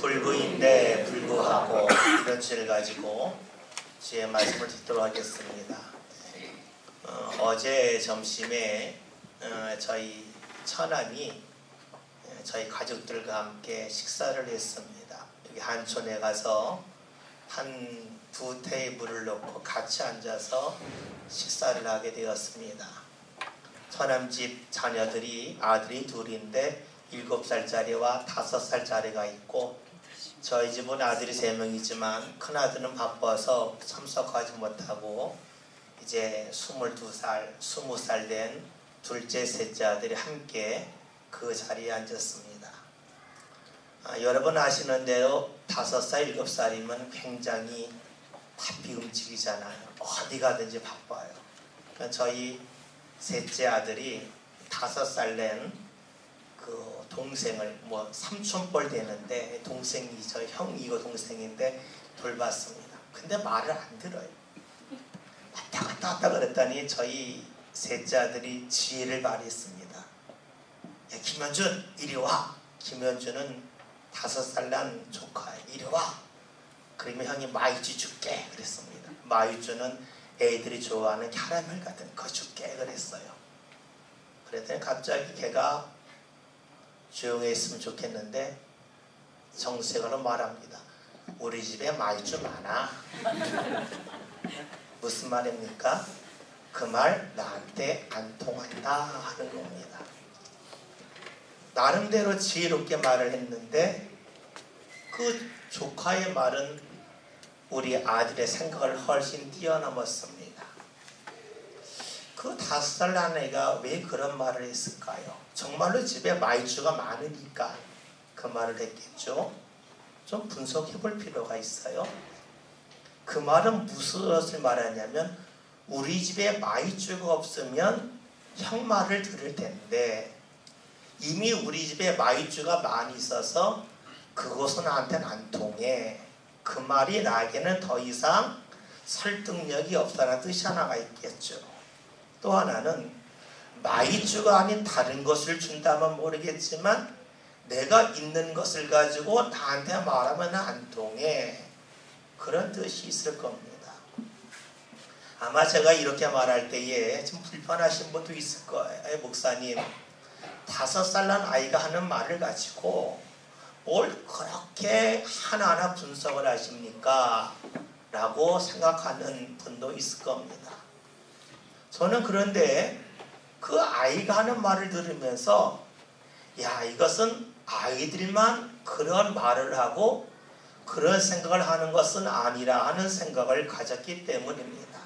불구인데 불구하고 이런 주제를 가지고 주의 말씀을 듣도록 하겠습니다. 어제 점심에 저희 처남이 저희 가족들과 함께 식사를 했습니다. 여기 한촌에 가서 한 두 테이블을 놓고 같이 앉아서 식사를 하게 되었습니다. 처남 집 자녀들이 아들이 둘인데 7살짜리와 5살짜리가 있고 저희 집은 아들이 3명이지만 큰아들은 바빠서 참석하지 못하고 이제 22살, 20살 된 둘째, 셋째 아들이 함께 그 자리에 앉았습니다. 여러분 아시는 대로 5살, 7살이면 굉장히 바삐 움직이잖아요. 어디 가든지 바빠요. 그러니까 저희 셋째 아들이 5살 된 그 동생을 삼촌뻘 되는데 동생이 저 형이고 동생인데 돌봤습니다. 근데 말을 안 들어요. 왔다 갔다 왔다 그랬더니 저희 셋째 아들이 지혜를 발휘했습니다. 야, 김현준 이리 와. 김현준은 5살 난 조카야. 이리 와. 그러면 형이 마이쮸 줄게 그랬습니다. 마이쮸는 애들이 좋아하는 캐러멜 같은 거 줄게 그랬어요. 그랬더니 갑자기 걔가 조용히 했으면 좋겠는데 정색으로 말합니다. 우리 집에 마이쮸 많아. 무슨 말입니까? 그 말 나한테 안 통한다 하는 겁니다. 나름대로 지혜롭게 말을 했는데 그 조카의 말은 우리 아들의 생각을 훨씬 뛰어넘었습니다. 그 5살 난 애가 왜 그런 말을 했을까요? 정말로 집에 마이쮸가 많으니까 그 말을 했겠죠. 좀 분석해 볼 필요가 있어요. 그 말은 무엇을 말하냐면 우리 집에 마이쮸가 없으면 형 말을 들을 텐데 이미 우리 집에 마이쮸가 많이 있어서 그것은 나한테는 안 통해. 그 말이 나에게는 더 이상 설득력이 없다는 뜻이 하나가 있겠죠. 또 하나는 마이쮸가 아닌 다른 것을 준다면 모르겠지만 내가 있는 것을 가지고 나한테 말하면 안 통해. 그런 뜻이 있을 겁니다. 아마 제가 이렇게 말할 때에 좀 불편하신 분도 있을 거예요. 목사님, 5살 난 아이가 하는 말을 가지고 뭘 그렇게 하나하나 분석을 하십니까? 라고 생각하는 분도 있을 겁니다. 저는 그런데 그 아이가 하는 말을 들으면서 야, 이것은 아이들만 그런 말을 하고 그런 생각을 하는 것은 아니라 하는 생각을 가졌기 때문입니다.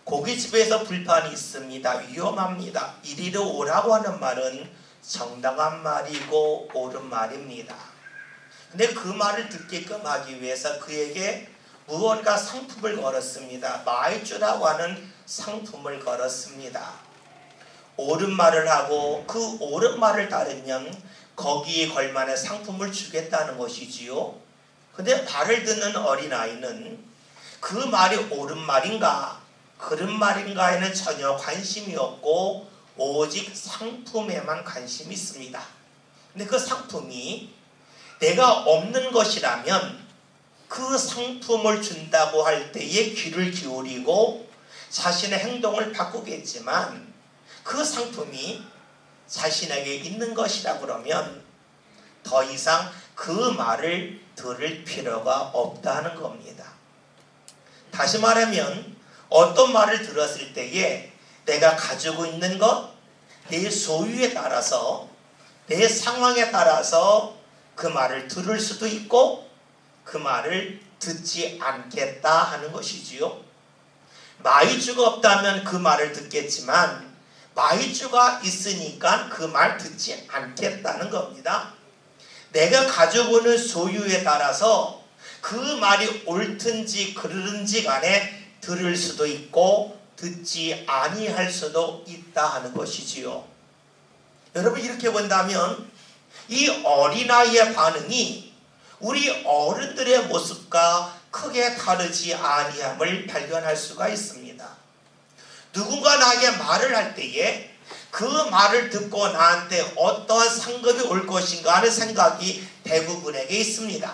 고깃집에서 불판이 있습니다. 위험합니다. 이리로 오라고 하는 말은 정당한 말이고 옳은 말입니다. 근데 그 말을 듣게끔 하기 위해서 그에게 무언가 상품을 걸었습니다. 마이쮸라고 하는 상품을 걸었습니다. 옳은 말을 하고 그 옳은 말을 따르면 거기에 걸만한 상품을 주겠다는 것이지요. 근데 말을 듣는 어린아이는 그 말이 옳은 말인가 그런 말인가에는 전혀 관심이 없고 오직 상품에만 관심이 있습니다. 근데 그 상품이 내가 없는 것이라면 그 상품을 준다고 할 때에 귀를 기울이고 자신의 행동을 바꾸겠지만 그 상품이 자신에게 있는 것이라 그러면 더 이상 그 말을 들을 필요가 없다는 겁니다. 다시 말하면 어떤 말을 들었을 때에 내가 가지고 있는 것, 내 소유에 따라서 내 상황에 따라서 그 말을 들을 수도 있고 그 말을 듣지 않겠다 하는 것이지요. 마이쮸가 없다면 그 말을 듣겠지만 마이쮸가 있으니까 그 말 듣지 않겠다는 겁니다. 내가 가지고 있는 소유에 따라서 그 말이 옳든지 그르든지 간에 들을 수도 있고 듣지 아니할 수도 있다 하는 것이지요. 여러분 이렇게 본다면 이 어린아이의 반응이 우리 어른들의 모습과 크게 다르지 아니함을 발견할 수가 있습니다. 누군가 나에게 말을 할 때에 그 말을 듣고 나한테 어떠한 상급이 올 것인가 하는 생각이 대부분에게 있습니다.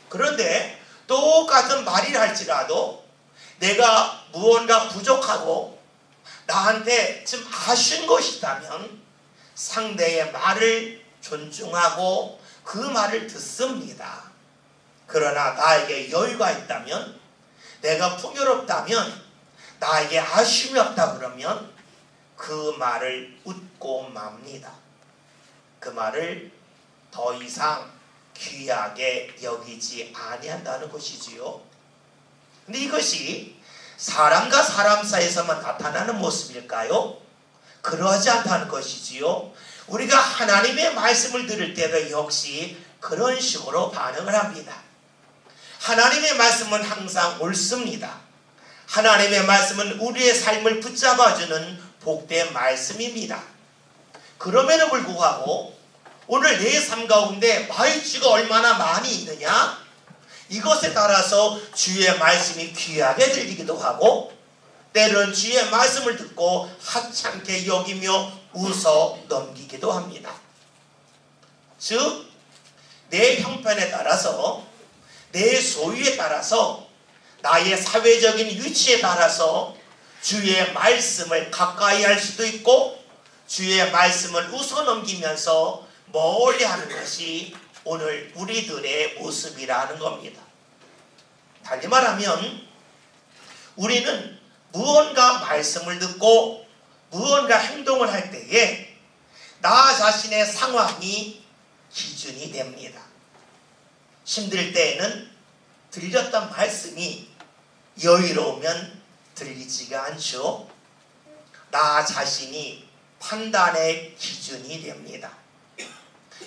그런데 똑같은 말이라 할지라도 내가 무언가 부족하고 나한테 좀 아쉬운 것이 있다면 상대의 말을 존중하고 그 말을 듣습니다. 그러나 나에게 여유가 있다면, 내가 풍요롭다면, 나에게 아쉬움이 없다 그러면 그 말을 웃고 맙니다. 그 말을 더 이상 귀하게 여기지 아니한다는 것이지요. 근데 이것이 사람과 사람 사이에서만 나타나는 모습일까요? 그러하지 않다는 것이지요. 우리가 하나님의 말씀을 들을 때도 역시 그런 식으로 반응을 합니다. 하나님의 말씀은 항상 옳습니다. 하나님의 말씀은 우리의 삶을 붙잡아주는 복된 말씀입니다. 그럼에도 불구하고 오늘 내 삶 가운데 마이주가 얼마나 많이 있느냐? 이것에 따라서 주의 말씀이 귀하게 들리기도 하고, 때로는 주의 말씀을 듣고 하찮게 여기며 웃어 넘기기도 합니다. 즉, 내 형편에 따라서, 내 소유에 따라서, 나의 사회적인 위치에 따라서 주의 말씀을 가까이 할 수도 있고 주의 말씀을 웃어 넘기면서 멀리 하는 것이 오늘 우리들의 모습이라는 겁니다. 달리 말하면 우리는 무언가 말씀을 듣고 무언가 행동을 할 때에 나 자신의 상황이 기준이 됩니다. 힘들 때에는 들렸던 말씀이 여유로우면 들리지가 않죠. 나 자신이 판단의 기준이 됩니다.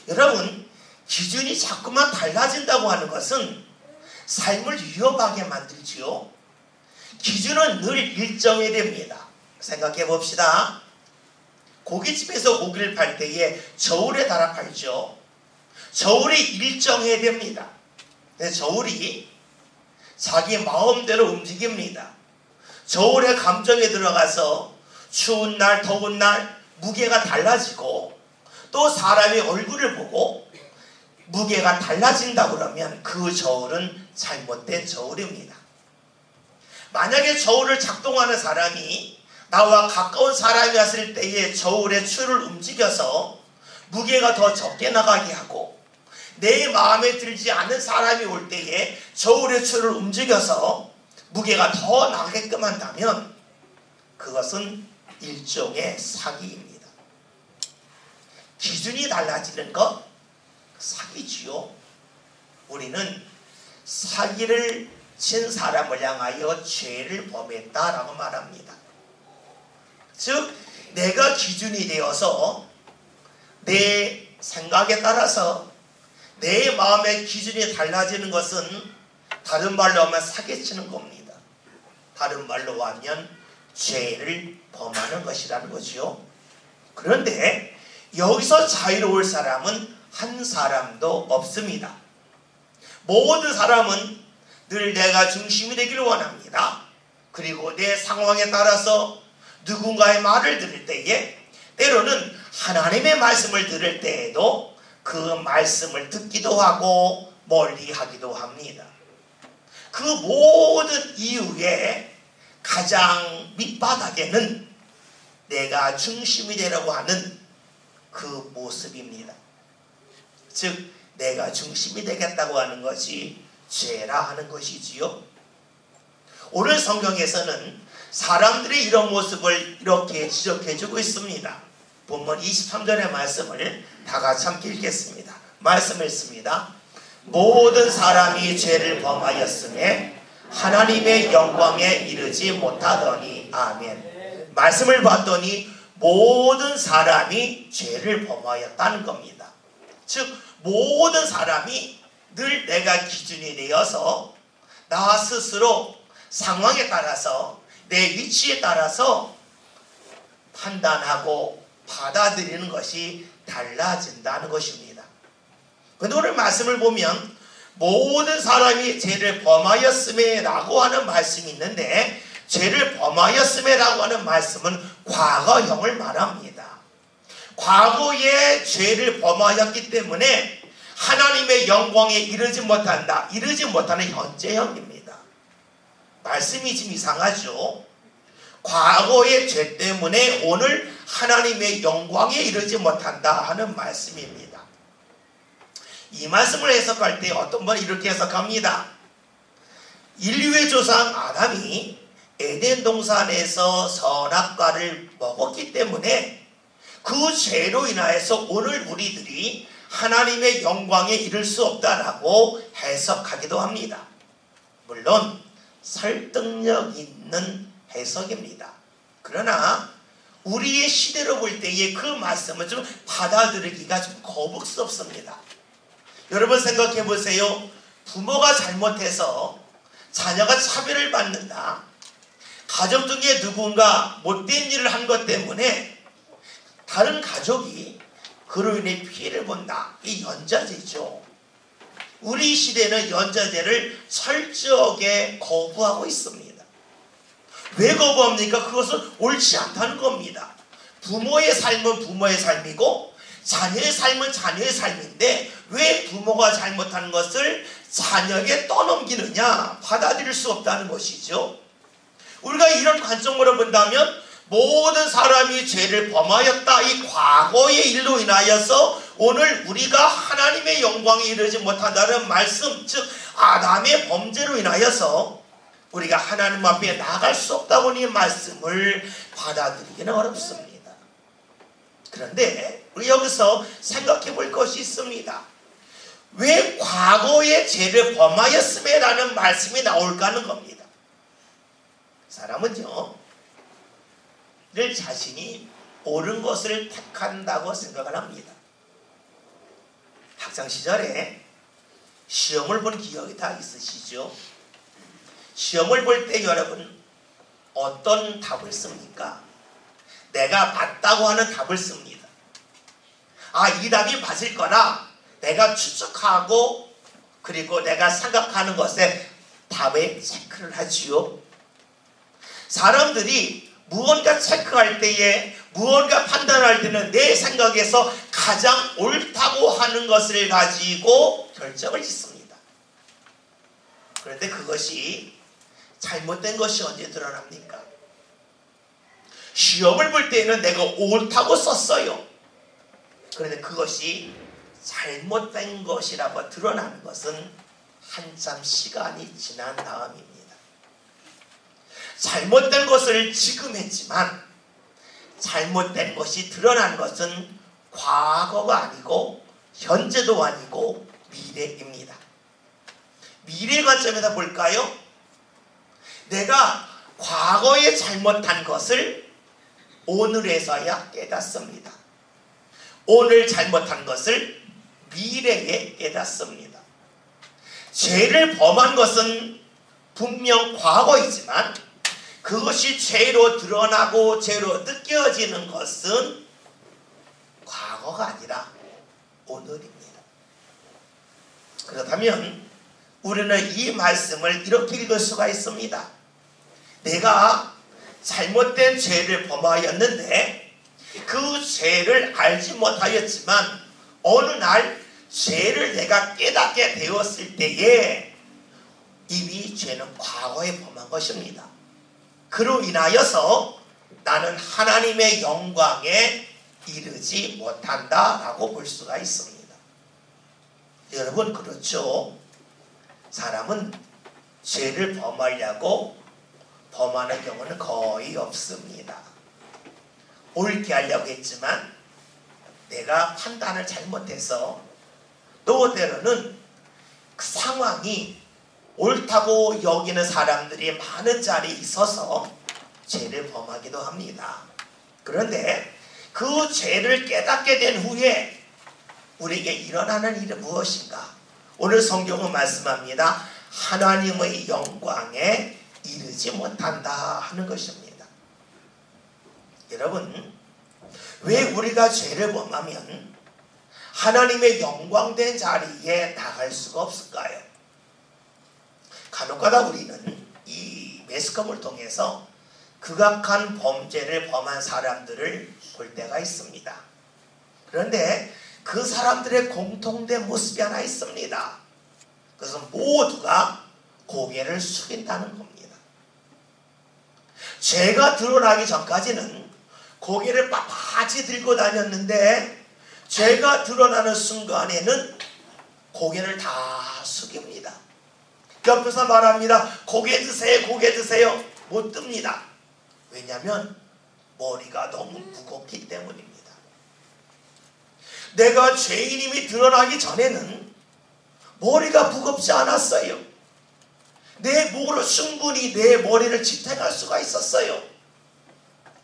여러분, 기준이 자꾸만 달라진다고 하는 것은 삶을 위험하게 만들지요. 기준은 늘 일정해야 됩니다. 생각해 봅시다. 고깃집에서 고기를 팔 때에 저울에 달아 팔죠. 저울이 일정해야 됩니다. 저울이 자기 마음대로 움직입니다. 저울의 감정에 들어가서 추운 날, 더운 날 무게가 달라지고, 또 사람의 얼굴을 보고 무게가 달라진다 그러면 그 저울은 잘못된 저울입니다. 만약에 저울을 작동하는 사람이 나와 가까운 사람이었을 때에 저울의 추를 움직여서 무게가 더 적게 나가게 하고, 내 마음에 들지 않는 사람이 올 때에 저울의 추를 움직여서 무게가 더 나가게끔 한다면 그것은 일종의 사기입니다. 기준이 달라지는 것 사기지요. 우리는 사기를 친 사람을 향하여 죄를 범했다라고 말합니다. 즉, 내가 기준이 되어서 내 생각에 따라서 내 마음의 기준이 달라지는 것은 다른 말로 하면 사기치는 겁니다. 다른 말로 하면 죄를 범하는 것이라는 거죠. 그런데 여기서 자유로울 사람은 한 사람도 없습니다. 모든 사람은 늘 내가 중심이 되기를 원합니다. 그리고 내 상황에 따라서 누군가의 말을 들을 때에, 때로는 하나님의 말씀을 들을 때에도 그 말씀을 듣기도 하고 멀리 하기도 합니다. 그 모든 이유의 가장 밑바닥에는 내가 중심이 되려고 하는 그 모습입니다. 즉, 내가 중심이 되겠다고 하는 것이 죄라 하는 것이지요. 오늘 성경에서는 사람들의 이런 모습을 이렇게 지적해주고 있습니다. 본문 23절의 말씀을 다 같이 함께 읽겠습니다. 말씀 읽습니다. 모든 사람이 죄를 범하였음에 하나님의 영광에 이르지 못하더니. 아멘. 말씀을 봤더니 모든 사람이 죄를 범하였다는 겁니다. 즉, 모든 사람이 늘 내가 기준이 되어서 나 스스로 상황에 따라서 내 위치에 따라서 판단하고 받아들이는 것이 달라진다는 것입니다. 그런데 오늘 말씀을 보면 모든 사람이 죄를 범하였음에 라고 하는 말씀이 있는데, 죄를 범하였음에 라고 하는 말씀은 과거형을 말합니다. 과거에 죄를 범하였기 때문에 하나님의 영광에 이르지 못한다. 이르지 못하는 현재형입니다. 말씀이 좀 이상하죠. 과거의 죄 때문에 오늘 하나님의 영광에 이르지 못한다 하는 말씀입니다. 이 말씀을 해석할 때 어떤 분은 이렇게 해석합니다. 인류의 조상 아담이 에덴 동산에서 선악과를 먹었기 때문에 그 죄로 인하여서 오늘 우리들이 하나님의 영광에 이를 수 없다라고 해석하기도 합니다. 물론 설득력 있는 해석입니다. 그러나 우리의 시대로 볼 때의 그 말씀은 좀 받아들이기가 좀 거북스럽습니다. 여러분 생각해 보세요. 부모가 잘못해서 자녀가 차별을 받는다. 가족 중에 누군가 못된 일을 한 것 때문에 다른 가족이 그로 인해 피해를 본다. 이 연좌제죠. 우리 시대는 연좌제를 철저하게 거부하고 있습니다. 왜 거부합니까? 그것은 옳지 않다는 겁니다. 부모의 삶은 부모의 삶이고 자녀의 삶은 자녀의 삶인데 왜 부모가 잘못한 것을 자녀에게 떠넘기느냐? 받아들일 수 없다는 것이죠. 우리가 이런 관점으로 본다면 모든 사람이 죄를 범하였다. 이 과거의 일로 인하여서 오늘 우리가 하나님의 영광에 이르지 못한다는 말씀, 즉 아담의 범죄로 인하여서 우리가 하나님 앞에 나아갈 수 없다고 이 말씀을 받아들이기는 어렵습니다. 그런데 우리 여기서 생각해 볼 것이 있습니다. 왜 과거의 죄를 범하였음에 라는 말씀이 나올까 하는 겁니다. 사람은요, 늘 자신이 옳은 것을 택한다고 생각을 합니다. 학창시절에 시험을 본 기억이 다 있으시죠? 시험을 볼 때 여러분 어떤 답을 씁니까? 내가 맞다고 하는 답을 씁니다. 아, 이 답이 맞을 거라 내가 추측하고 그리고 내가 생각하는 것에 답에 체크를 하지요. 사람들이 무언가 체크할 때에 무언가 판단할 때는 내 생각에서 가장 옳다고 하는 것을 가지고 결정을 짓습니다. 그런데 그것이 잘못된 것이 언제 드러납니까? 시험을 볼 때에는 내가 옳다고 썼어요. 그런데 그것이 잘못된 것이라고 드러나는 것은 한참 시간이 지난 다음입니다. 잘못된 것을 지금 했지만 잘못된 것이 드러난 것은 과거가 아니고 현재도 아니고 미래입니다. 미래 관점에서 볼까요? 내가 과거에 잘못한 것을 오늘에서야 깨닫습니다. 오늘 잘못한 것을 미래에 깨닫습니다. 죄를 범한 것은 분명 과거이지만 그것이 죄로 드러나고 죄로 느껴지는 것은 과거가 아니라 오늘입니다. 그렇다면 우리는 이 말씀을 이렇게 읽을 수가 있습니다. 내가 잘못된 죄를 범하였는데 그 죄를 알지 못하였지만 어느 날 죄를 내가 깨닫게 되었을 때에 이미 죄는 과거에 범한 것입니다. 그로 인하여서 나는 하나님의 영광에 이르지 못한다라고 볼 수가 있습니다. 여러분 그렇죠? 사람은 죄를 범하려고 범하는 경우는 거의 없습니다. 옳게 하려고 했지만 내가 판단을 잘못해서 또 때로는 그 상황이 옳다고 여기는 사람들이 많은 자리에 있어서 죄를 범하기도 합니다. 그런데 그 죄를 깨닫게 된 후에 우리에게 일어나는 일은 무엇인가? 오늘 성경은 말씀합니다. 하나님의 영광에 이르지 못한다 하는 것입니다. 여러분, 왜 우리가 죄를 범하면 하나님의 영광된 자리에 나갈 수가 없을까요? 간혹가다 우리는 이 매스컴을 통해서 극악한 범죄를 범한 사람들을 볼 때가 있습니다. 그런데 그 사람들의 공통된 모습이 하나 있습니다. 그것은 모두가 고개를 숙인다는 겁니다. 죄가 드러나기 전까지는 고개를 빳빳이 들고 다녔는데 죄가 드러나는 순간에는 고개를 다 숙입니다. 옆에서 말합니다. 고개 드세요, 고개 드세요. 못 듭니다. 왜냐하면 머리가 너무 무겁기 때문입니다. 내가 죄인임이 드러나기 전에는 머리가 무겁지 않았어요. 내 목으로 충분히 내 머리를 지탱할 수가 있었어요.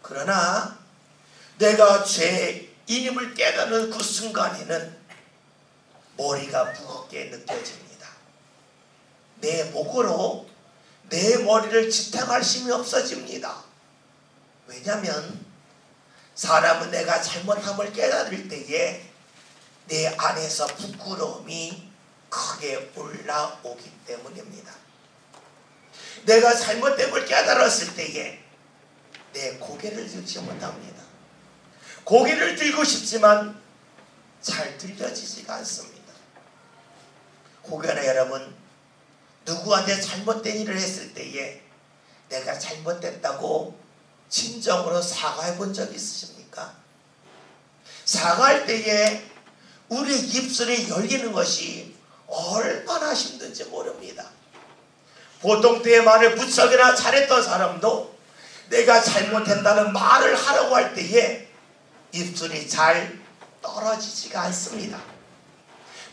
그러나 내가 죄인임을 깨닫는 그 순간에는 머리가 무겁게 느껴집니다. 내 목으로 내 머리를 지탱할 힘이 없어집니다. 왜냐하면 사람은 내가 잘못함을 깨달을 때에 내 안에서 부끄러움이 크게 올라오기 때문입니다. 내가 잘못됨을 깨달았을 때에 내 고개를 들지 못합니다. 고개를 들고 싶지만 잘 들려지지가 않습니다. 혹여나 여러분 누구한테 잘못된 일을 했을 때에 내가 잘못됐다고 진정으로 사과해 본 적 있으십니까? 사과할 때에 우리 입술이 열리는 것이 얼마나 힘든지 모릅니다. 보통 때에 말을 무척이나 잘했던 사람도 내가 잘못했다는 말을 하려고 할 때에 입술이 잘 떨어지지가 않습니다.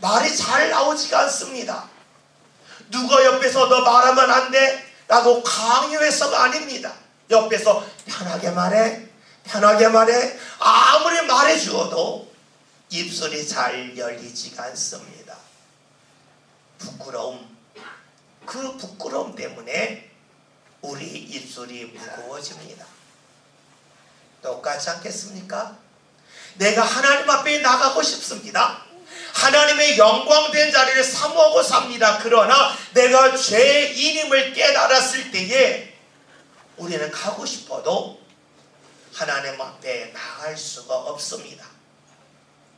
말이 잘 나오지가 않습니다. 누가 옆에서 너 말하면 안 돼 라고 강요해서가 아닙니다. 옆에서 편하게 말해, 편하게 말해. 아무리 말해 주어도 입술이 잘 열리지가 않습니다. 부끄러움, 그 부끄러움 때문에 우리 입술이 무거워집니다. 똑같지 않겠습니까? 내가 하나님 앞에 나가고 싶습니다. 하나님의 영광된 자리를 사모하고 삽니다. 그러나 내가 죄인임을 깨달았을 때에 우리는 가고 싶어도 하나님 앞에 나갈 수가 없습니다.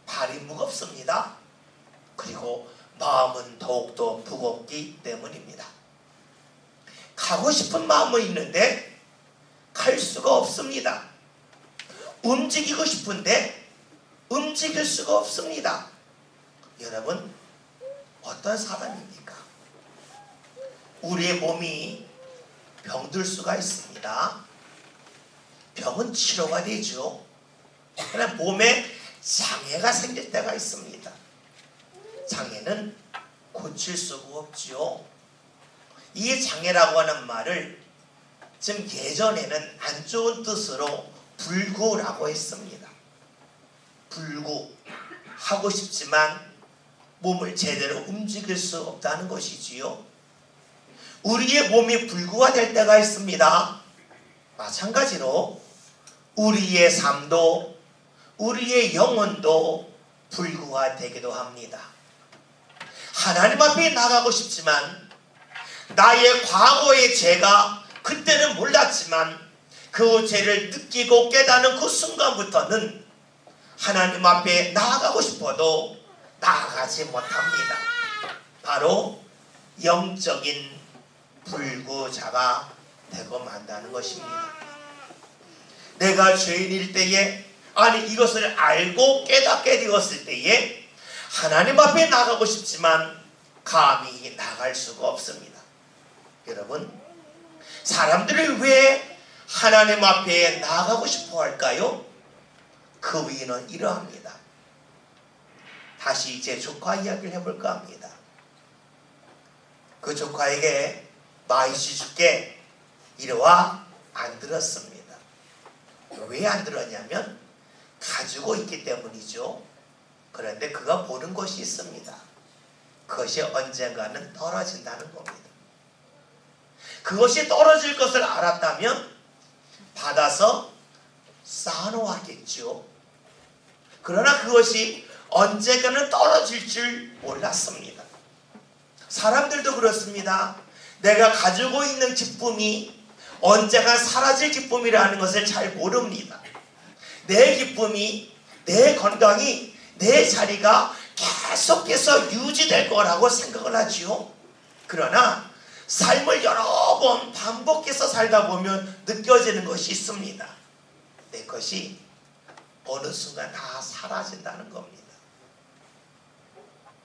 발이 무겁습니다. 그리고 마음은 더욱더 무겁기 때문입니다. 가고 싶은 마음은 있는데 갈 수가 없습니다. 움직이고 싶은데 움직일 수가 없습니다. 여러분, 어떤 사람입니까? 우리의 몸이 병들 수가 있습니다. 병은 치료가 되죠. 그러나 몸에 장애가 생길 때가 있습니다. 장애는 고칠 수가 없죠. 이 장애라고 하는 말을 지금 예전에는 안 좋은 뜻으로 불구라고 했습니다. 불구, 하고 싶지만 몸을 제대로 움직일 수 없다는 것이지요. 우리의 몸이 불구가 될 때가 있습니다. 마찬가지로 우리의 삶도 우리의 영혼도 불구가 되기도 합니다. 하나님 앞에 나가고 싶지만 나의 과거의 죄가 그때는 몰랐지만 그 죄를 느끼고 깨닫는 그 순간부터는 하나님 앞에 나아가고 싶어도 나아가지 못합니다. 바로 영적인 불구자가 되고 만다는 것입니다. 내가 죄인일 때에, 아니 이것을 알고 깨닫게 되었을 때에 하나님 앞에 나가고 싶지만 감히 나갈 수가 없습니다. 여러분, 사람들이 왜 하나님 앞에 나가고 싶어 할까요? 그 이유는 이러합니다. 다시 제 조카 이야기를 해볼까 합니다. 그 조카에게 마이씨 줄게 이래와 안 들었습니다. 왜 안 들었냐면 가지고 있기 때문이죠. 그런데 그가 보는 것이 있습니다. 그것이 언젠가는 떨어진다는 겁니다. 그것이 떨어질 것을 알았다면 받아서 쌓아놓았겠죠. 그러나 그것이 언젠가는 떨어질 줄 몰랐습니다. 사람들도 그렇습니다. 내가 가지고 있는 기쁨이 언젠가 사라질 기쁨이라는 것을 잘 모릅니다. 내 기쁨이, 내 건강이 내 자리가 계속해서 유지될 거라고 생각을 하지요. 그러나 삶을 여러 번 반복해서 살다 보면 느껴지는 것이 있습니다. 내 것이 어느 순간 다 사라진다는 겁니다.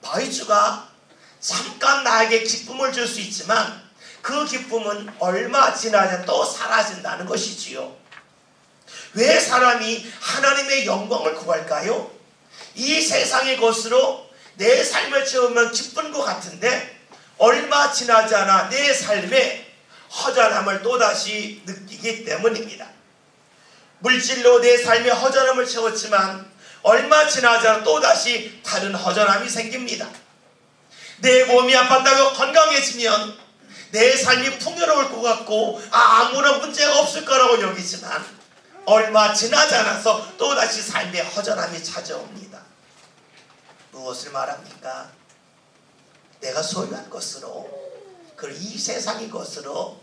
마이주가 잠깐 나에게 기쁨을 줄 수 있지만 그 기쁨은 얼마 지나자 또 사라진다는 것이지요. 왜 사람이 하나님의 영광을 구할까요? 이 세상의 것으로 내 삶을 채우면 기쁜 것 같은데 얼마 지나지 않아 내 삶에 허전함을 또다시 느끼기 때문입니다. 물질로 내 삶의 허전함을 채웠지만 얼마 지나지 않아 또다시 다른 허전함이 생깁니다. 내 몸이 아팠다고 건강해지면 내 삶이 풍요로울 것 같고 아무런 문제가 없을 거라고 여기지만 얼마 지나지 않아서 또다시 삶의 허전함이 찾아옵니다. 무엇을 말합니까? 내가 소유한 것으로 그리고 이 세상의 것으로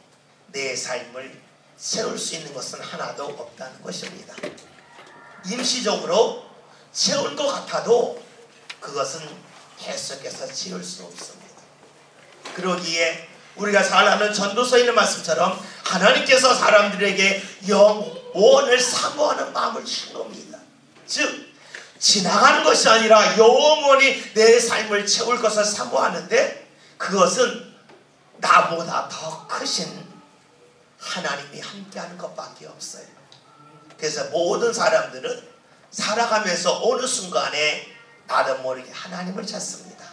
내 삶을 채울 수 있는 것은 하나도 없다는 것입니다. 임시적으로 채운 것 같아도 그것은 계속해서 채울 수 없습니다. 그러기에 우리가 잘 아는 전도서에 있는 말씀처럼 하나님께서 사람들에게 영원을 사모하는 마음을 주신 겁니다. 즉 지나가는 것이 아니라 영원히 내 삶을 채울 것을 사모하는데 그것은 나보다 더 크신 하나님이 함께하는 것밖에 없어요. 그래서 모든 사람들은 살아가면서 어느 순간에 나도 모르게 하나님을 찾습니다.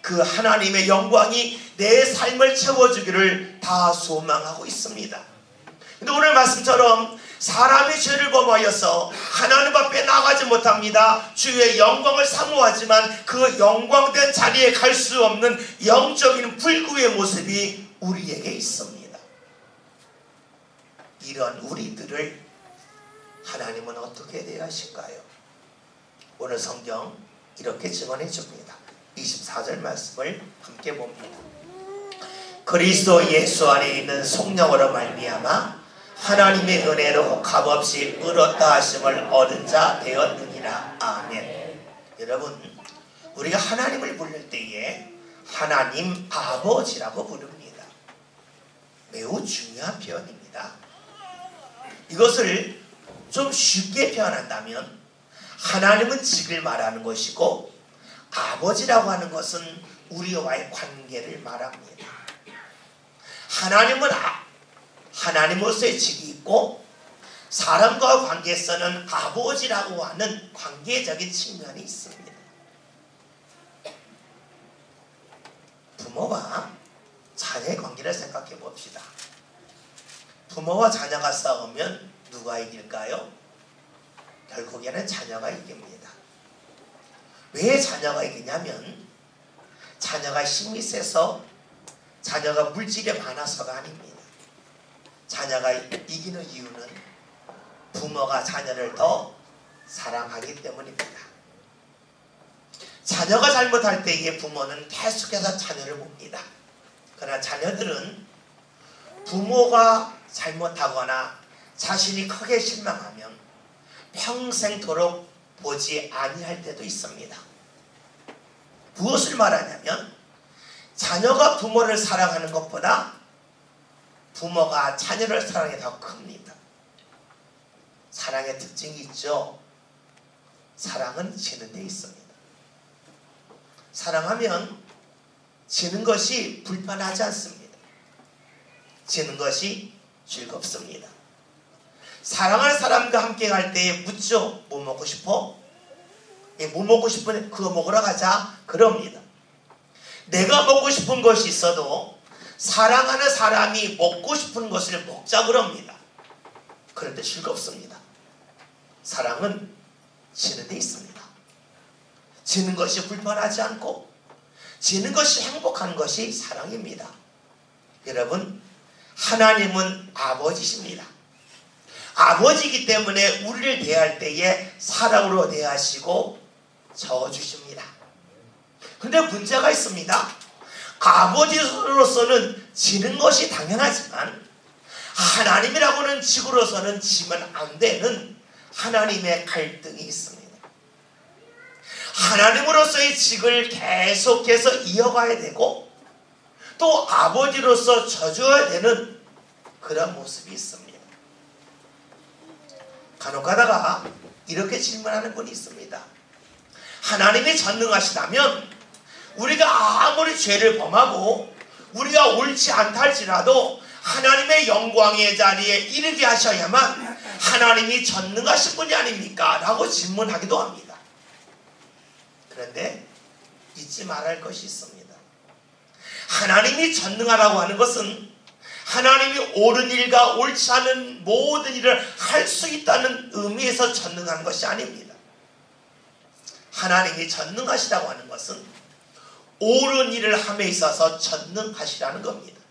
그 하나님의 영광이 내 삶을 채워주기를 다 소망하고 있습니다. 근데 오늘 말씀처럼 사람이 죄를 범하여서 하나님 앞에 나가지 못합니다. 주의 영광을 사모하지만 그 영광된 자리에 갈 수 없는 영적인 불구의 모습이 우리에게 있습니다. 이런 우리들을 하나님은 어떻게 대하실까요? 오늘 성경 이렇게 증언해 줍니다. 24절 말씀을 함께 봅니다. 그리스도 예수 안에 있는 성령으로 말미암아 하나님의 은혜로 값없이 의롭다 하심을 얻은 자 되었느니라. 아멘. 여러분, 우리가 하나님을 부를 때에 하나님 아버지라고 부릅니다. 매우 중요한 표현입니다. 이것을 좀 쉽게 표현한다면 하나님은 직을 말하는 것이고 아버지라고 하는 것은 우리와의 관계를 말합니다. 하나님은 하나님으로서의 직이 있고 사람과의 관계에서는 아버지라고 하는 관계적인 측면이 있습니다. 부모와 자녀의 관계를 생각해 봅시다. 부모와 자녀가 싸우면 누가 이길까요? 결국에는 자녀가 이깁니다. 왜 자녀가 이기냐면 자녀가 힘이 세서 자녀가 물질에 많아서가 아닙니다. 자녀가 이기는 이유는 부모가 자녀를 더 사랑하기 때문입니다. 자녀가 잘못할 때에 부모는 계속해서 자녀를 봅니다. 그러나 자녀들은 부모가 잘못하거나 자신이 크게 실망하면 평생토록 보지 아니할 때도 있습니다. 무엇을 말하냐면 자녀가 부모를 사랑하는 것보다 부모가 자녀를 사랑해 더 큽니다. 사랑의 특징이 있죠. 사랑은 지는 데 있습니다. 사랑하면 지는 것이 불편하지 않습니다. 지는 것이 즐겁습니다. 사랑하는 사람과 함께 갈 때에 묻죠. 뭐 먹고 싶어? 뭐 먹고 싶으면 그거 먹으러 가자. 그럽니다. 내가 먹고 싶은 것이 있어도 사랑하는 사람이 먹고 싶은 것을 먹자 그럽니다. 그런데 즐겁습니다. 사랑은 지는 데 있습니다. 지는 것이 불편하지 않고 지는 것이 행복한 것이 사랑입니다. 여러분, 하나님은 아버지십니다. 아버지이기 때문에 우리를 대할 때에 사랑으로 대하시고 저어주십니다. 그런데 문제가 있습니다. 아버지로서는 지는 것이 당연하지만 하나님이라고는 직으로서는 지면 안 되는 하나님의 갈등이 있습니다. 하나님으로서의 직을 계속해서 이어가야 되고 또 아버지로서 져줘야 되는 그런 모습이 있습니다. 간혹가다가 이렇게 질문하는 분이 있습니다. 하나님이 전능하시다면 우리가 아무리 죄를 범하고 우리가 옳지 않다 할지라도 하나님의 영광의 자리에 이르게 하셔야만 하나님이 전능하신 분이 아닙니까? 라고 질문하기도 합니다. 그런데 잊지 말할 것이 있습니다. 하나님이 전능하라고 하는 것은 하나님이 옳은 일과 옳지 않은 모든 일을 할 수 있다는 의미에서 전능한 것이 아닙니다. 하나님이 전능하시다고 하는 것은 옳은 일을 함에 있어서 전능하시라는 겁니다.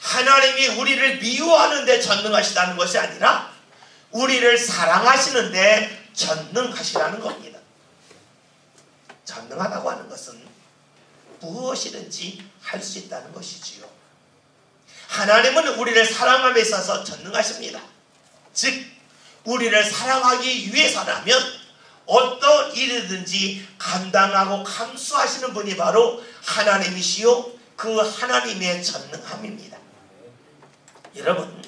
하나님이 우리를 미워하는 데 전능하시다는 것이 아니라 우리를 사랑하시는데 전능하시라는 겁니다. 전능하다고 하는 것은 무엇이든지 할 수 있다는 것이지요. 하나님은 우리를 사랑함에 있어서 전능하십니다. 즉 우리를 사랑하기 위해서라면 어떤 일이든지 감당하고 감수하시는 분이 바로 하나님이시요 그 하나님의 전능함입니다. 여러분,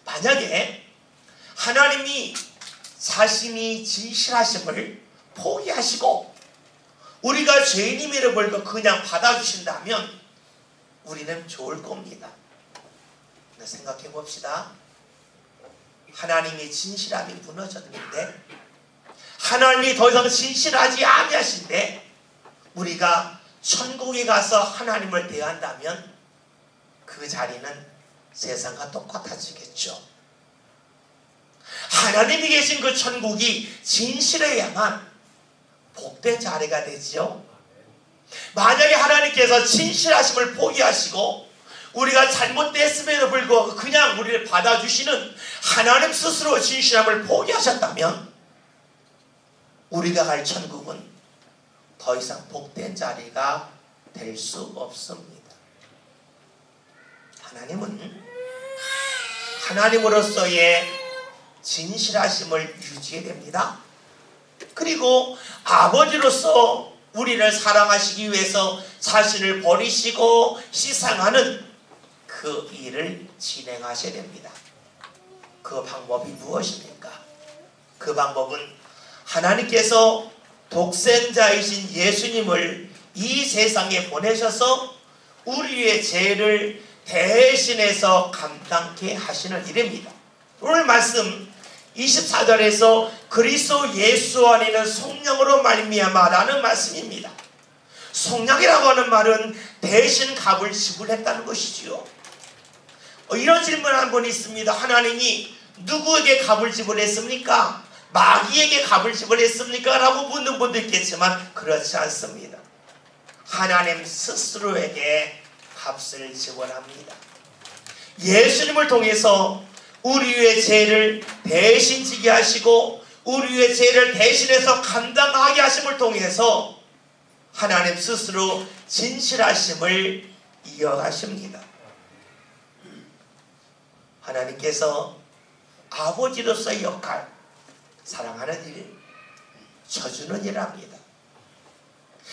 만약에 하나님이 자신이 진실하심을 포기하시고 우리가 죄인임에도 불구하고 그냥 받아주신다면 우리는 좋을 겁니다. 생각해 봅시다. 하나님의 진실함이 무너졌는데 하나님이 더 이상 진실하지 아니하신데 우리가 천국에 가서 하나님을 대한다면 그 자리는 세상과 똑같아지겠죠. 하나님이 계신 그 천국이 진실해야만 복된 자리가 되지요. 만약에 하나님께서 진실하심을 포기하시고 우리가 잘못됐음에도 불구하고 그냥 우리를 받아주시는 하나님 스스로 진실함을 포기하셨다면 우리가 갈 천국은 더 이상 복된 자리가 될 수 없습니다. 하나님은 하나님으로서의 진실하심을 유지해야 됩니다. 그리고 아버지로서 우리를 사랑하시기 위해서 자신을 버리시고 희생하는 그 일을 진행하셔야 됩니다. 그 방법이 무엇입니까? 그 방법은 하나님께서 독생자이신 예수님을 이 세상에 보내셔서 우리의 죄를 대신해서 감당케 하시는 일입니다. 오늘 말씀 24절에서 그리스도 예수 안에는 성령으로 말미암아라는 말씀입니다. 성령이라고 하는 말은 대신 값을 지불했다는 것이지요. 이런 질문 한 번 있습니다. 하나님이 누구에게 값을 지불했습니까? 마귀에게 값을 지불했습니까? 라고 묻는 분도 있겠지만 그렇지 않습니다. 하나님 스스로에게 값을 지불합니다. 예수님을 통해서 우리의 죄를 대신 지게 하시고 우리의 죄를 대신해서 감당하게 하심을 통해서 하나님 스스로 진실하심을 이어가십니다. 하나님께서 아버지로서의 역할, 사랑하는 일, 져주는 일을 합니다.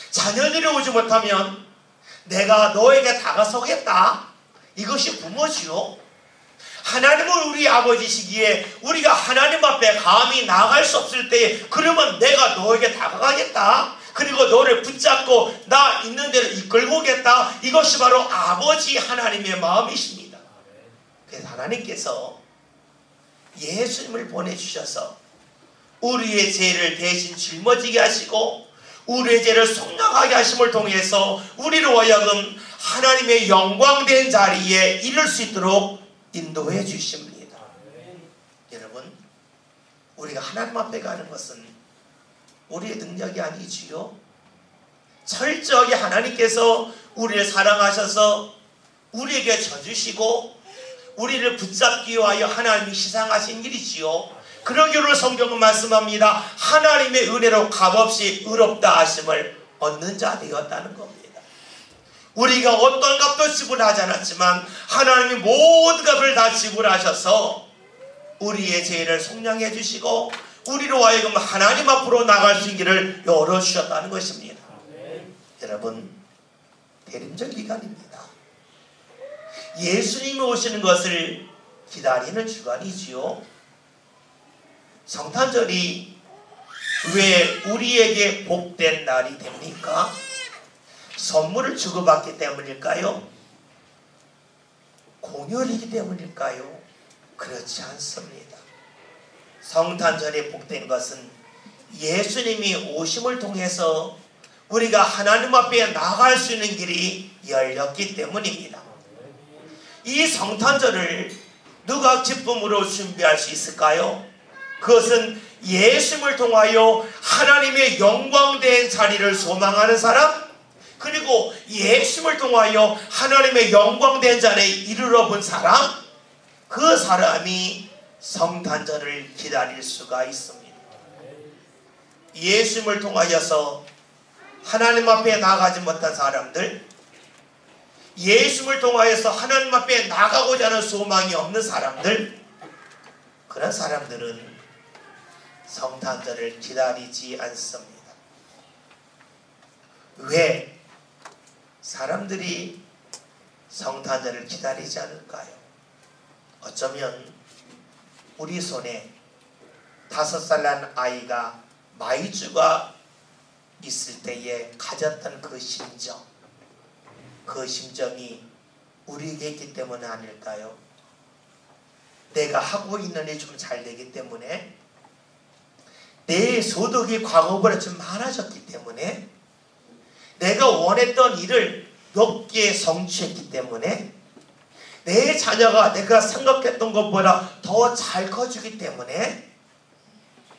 자녀들이 오지 못하면 내가 너에게 다가서겠다. 이것이 부모지요. 하나님은 우리 아버지시기에 우리가 하나님 앞에 감히 나갈 수 없을 때 그러면 내가 너에게 다가가겠다. 그리고 너를 붙잡고 나 있는 대로 이끌고 오겠다. 이것이 바로 아버지 하나님의 마음이십니다. 그래서 하나님께서 예수님을 보내주셔서 우리의 죄를 대신 짊어지게 하시고 우리의 죄를 속량하게 하심을 통해서 우리로 하여금 하나님의 영광된 자리에 이를 수 있도록 인도해 주십니다. 여러분, 우리가 하나님 앞에 가는 것은 우리의 능력이 아니지요. 철저하게 하나님께서 우리를 사랑하셔서 우리에게 져주시고 우리를 붙잡기 위하여 하나님이 희생하신 일이지요. 그러기로 성경은 말씀합니다. 하나님의 은혜로 값없이 의롭다 하심을 얻는 자 되었다는 겁니다. 우리가 어떤 값도 지불하지 않았지만 하나님이 모든 값을 다 지불하셔서 우리의 죄를 속량해 주시고 우리로 하여금 하나님 앞으로 나갈 수 있는 길을 열어주셨다는 것입니다. 여러분, 대림절 기간입니다. 예수님이 오시는 것을 기다리는 주간이지요. 성탄절이 왜 우리에게 복된 날이 됩니까? 선물을 주고받기 때문일까요? 공휴일이기 때문일까요? 그렇지 않습니다. 성탄절이 복된 것은 예수님이 오심을 통해서 우리가 하나님 앞에 나갈 수 있는 길이 열렸기 때문입니다. 이 성탄절을 누가 기쁨으로 준비할 수 있을까요? 그것은 예수님을 통하여 하나님의 영광된 자리를 소망하는 사람, 그리고 예수님을 통하여 하나님의 영광된 자리에 이르러 본 사람, 그 사람이 성탄절을 기다릴 수가 있습니다. 예수님을 통하여서 하나님 앞에 나가지 못한 사람들, 예수님을 통하여서 하나님 앞에 나가고자 하는 소망이 없는 사람들, 그런 사람들은 성탄절을 기다리지 않습니다. 왜 사람들이 성탄절을 기다리지 않을까요? 어쩌면 우리 손에 5살 난 아이가 마이쮸가 있을 때에 가졌던 그 심정, 그 심정이 우리에게 있기 때문 아닐까요? 내가 하고 있는 일이 좀 잘 되기 때문에, 내 소득이 과거보다 좀 많아졌기 때문에, 내가 원했던 일을 높게 성취했기 때문에, 내 자녀가 내가 생각했던 것보다 더 잘 커주기 때문에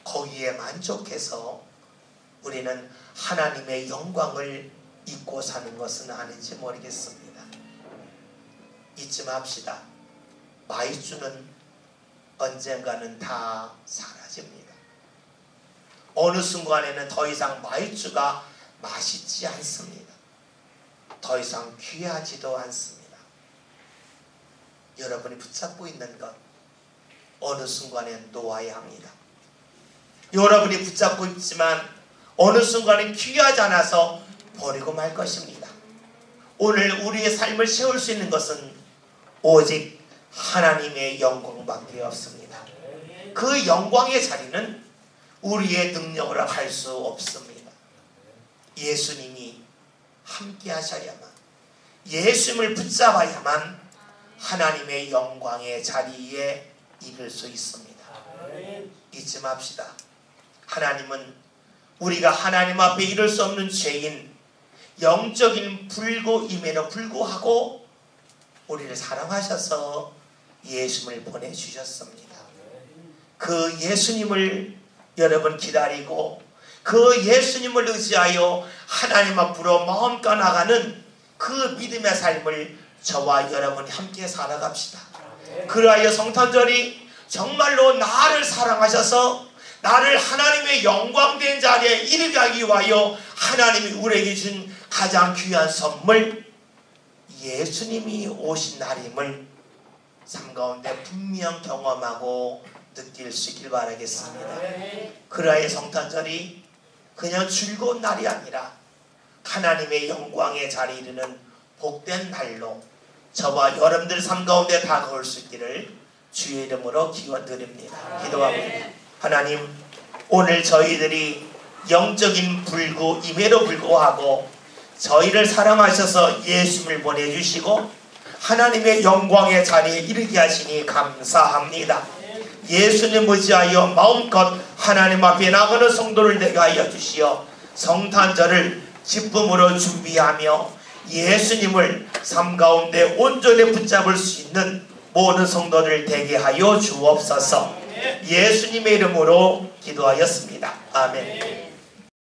거기에 만족해서 우리는 하나님의 영광을 잊고 사는 것은 아닌지 모르겠습니다. 잊지 맙시다. 마이쮸는 언젠가는 다 사라집니다. 어느 순간에는 더 이상 마이쮸가 맛있지 않습니다. 더 이상 귀하지도 않습니다. 여러분이 붙잡고 있는 것, 어느 순간에 놓아야 합니다. 여러분이 붙잡고 있지만 어느 순간에 귀하지 않아서 버리고 말 것입니다. 오늘 우리의 삶을 세울 수 있는 것은 오직 하나님의 영광밖에 없습니다. 그 영광의 자리는 우리의 능력으로 할 수 없습니다. 예수님이 함께 하셔야만, 예수님을 붙잡아야만 하나님의 영광의 자리에 이를 수 있습니다. 잊지 맙시다. 하나님은 우리가 하나님 앞에 이룰 수 없는 죄인, 영적인 불구임에도 불구하고 우리를 사랑하셔서 예수님을 보내주셨습니다. 그 예수님을 여러분 기다리고 그 예수님을 의지하여 하나님 앞으로 마음껏 나가는 그 믿음의 삶을 저와 여러분이 함께 살아갑시다. 그리하여 성탄절이 정말로 나를 사랑하셔서 나를 하나님의 영광된 자리에 이르게 하기 위하여 하나님이 우리에게 준 가장 귀한 선물, 예수님이 오신 날임을 삶 가운데 분명 경험하고 느낄 수 있길 바라겠습니다. 그리하여 성탄절이 그냥 즐거운 날이 아니라 하나님의 영광의 자리에 이르는 복된 날로 저와 여러분들 삶 가운데 다가올 수 있기를 주의 이름으로 기원드립니다. 기도합니다. 하나님, 오늘 저희들이 영적인 불구임에도 불구하고 저희를 사랑하셔서 예수님을 보내주시고 하나님의 영광의 자리에 이르게 하시니 감사합니다. 예수님 의지하여 마음껏 하나님 앞에 나가는 성도를 되게 하여 주시어 성탄절을 기쁨으로 준비하며 예수님을 삶 가운데 온전히 붙잡을 수 있는 모든 성도를 되게 하여 주옵소서. 예수님의 이름으로 기도하였습니다. 아멘.